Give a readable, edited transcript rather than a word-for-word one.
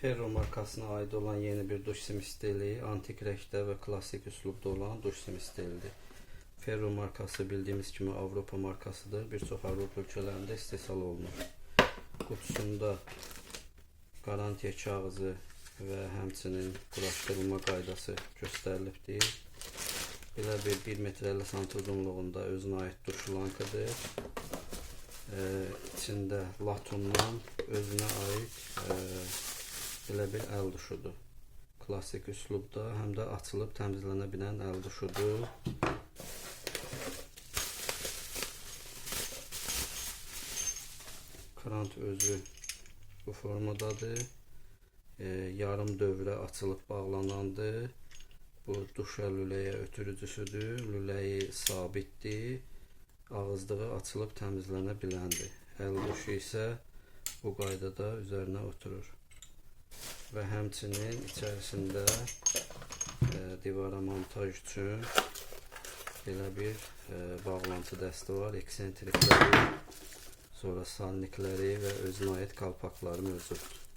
Ferro markasına ait olan yeni bir duş sim stili, antik renkte ve klasik üslubda olan duş sim stilidir. Ferro markası bildiğimiz gibi Avropa markasıdır. Birçok Avropa ülkelerinde istehsal olunur. Kutusunda garantiya kağızı ve həmçinin quraşdırılma qaydası göstərilibdir. Belə bir 1 metr 50 sm uzunluğunda özünə ait duş lankıdır. İçində latondan özünə ait belə bir əl duşudur. Klasik üslubda, həm də açılıb təmizlənə bilən əl duşudur. Krant özü bu formadadır. Yarım dövrə açılıb bağlanandır. Bu duşa lüləyə ötürücüsüdür. Lüləyi sabitdir. Ağızlığı açılıb təmizlənə biləndir. Əl duşu isə bu qaydada üzərinə oturur. Və həmçinin içərisində divara montaj üçün belə bir bağlantı dəsti var. Eksentrikləri, sonra salnikləri və özünə aid qalpaqları mövcuddur.